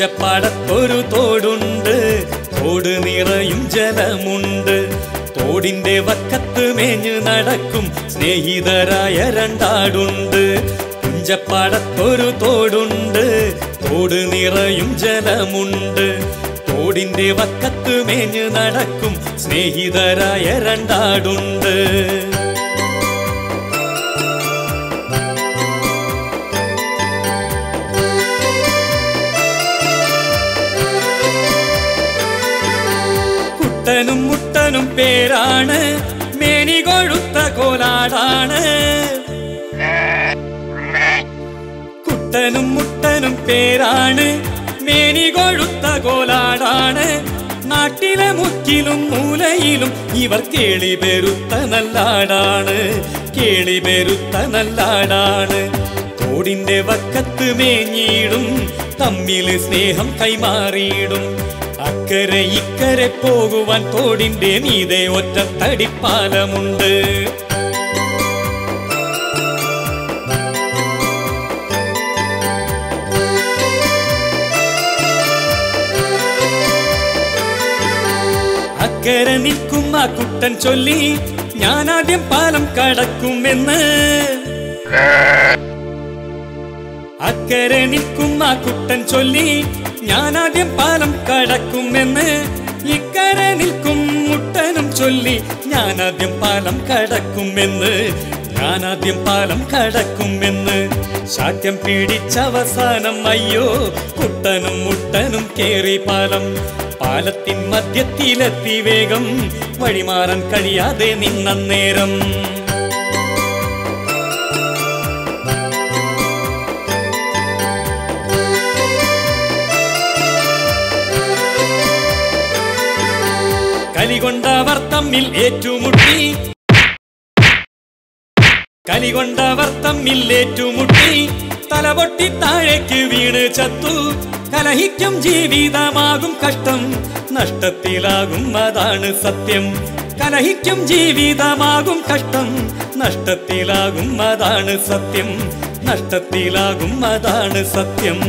പുഞ്ചപ്പാടത്തൊരു തോടുണ്ട്, തോട് നിറയും ജലമുണ്ട്. തോടിന്റെ വക്കത്ത് മേഞ്ഞു നടക്കും സ്നേഹിതരായ രണ്ടാടുണ്ട്. പുഞ്ചപ്പാടത്തൊരു തോടുണ്ട്, തോട് നിറയും ജലമുണ്ട്. തോടിന്റെ വക്കത്ത് മേഞ്ഞു നടക്കും സ്നേഹിതരായ രണ്ടാടുണ്ട്. കുട്ടനും മുട്ടനും പേരാണ്, മേനി കൊഴുത്ത കോലാടാണ്. കുട്ടനും മുട്ടനും പേരാണ്, മേനി കൊഴുത്ത കോലാടാണ്. നാട്ടിലെ മുക്കിലും മൂലയിലും ഇവർ കേളി പെരുത്ത നല്ലാടാണ്, കേളി പെരുത്ത നല്ലാടാണ്. തോടിന്റെ വക്കത്ത് മേഞ്ഞിടും, തമ്മിൽ സ്നേഹം കൈമാറിയിടും. അക്കരെ ഇക്കരെ പോകുവാൻ തോടിന്റെ മീതെ ഒറ്റ തടിപ്പാലമുണ്ട്. അക്കരെ നിൽക്കുന്ന കുട്ടൻ ചൊല്ലി, ഞാനാദ്യം പാലം കടക്കുമെന്ന്. അക്കരെ നിൽക്കുന്ന കുട്ടൻ ചൊല്ലി, ഞാനാദ്യം പാലം കടക്കുമെന്ന്. ഇക്കരെ നിൽക്കും മുട്ടനും ചൊല്ലി, ഞാനാദ്യം പാലം കടക്കുമെന്ന്, ഞാനാദ്യം പാലം കടക്കുമെന്ന്. ശാഠ്യം പിടിച്ചവസാനം അയ്യോ കുട്ടനും മുട്ടനും കേറി പാലം. പാലത്തിൻ മധ്യത്തിലെത്തി വേഗം, വഴിമാറാൻ കഴിയാതെ നിന്ന നേരം. കലികൊണ്ടവർ തമ്മിൽ ഏറ്റുമുട്ടി, കലികൊണ്ടവർ തമ്മിൽ ഏറ്റുമുട്ടി. തലപൊട്ടി താഴേക്ക് വീണ് ചത്തു. കലഹിക്കും ജീവിതമാകും കഷ്ടം, നഷ്ടത്തിലാകും അതാണ് സത്യം. കലഹിക്കും ജീവിതമാകും കഷ്ടം, നഷ്ടത്തിലാകും അതാണ് സത്യം, നഷ്ടത്തിലാകും അതാണ് സത്യം.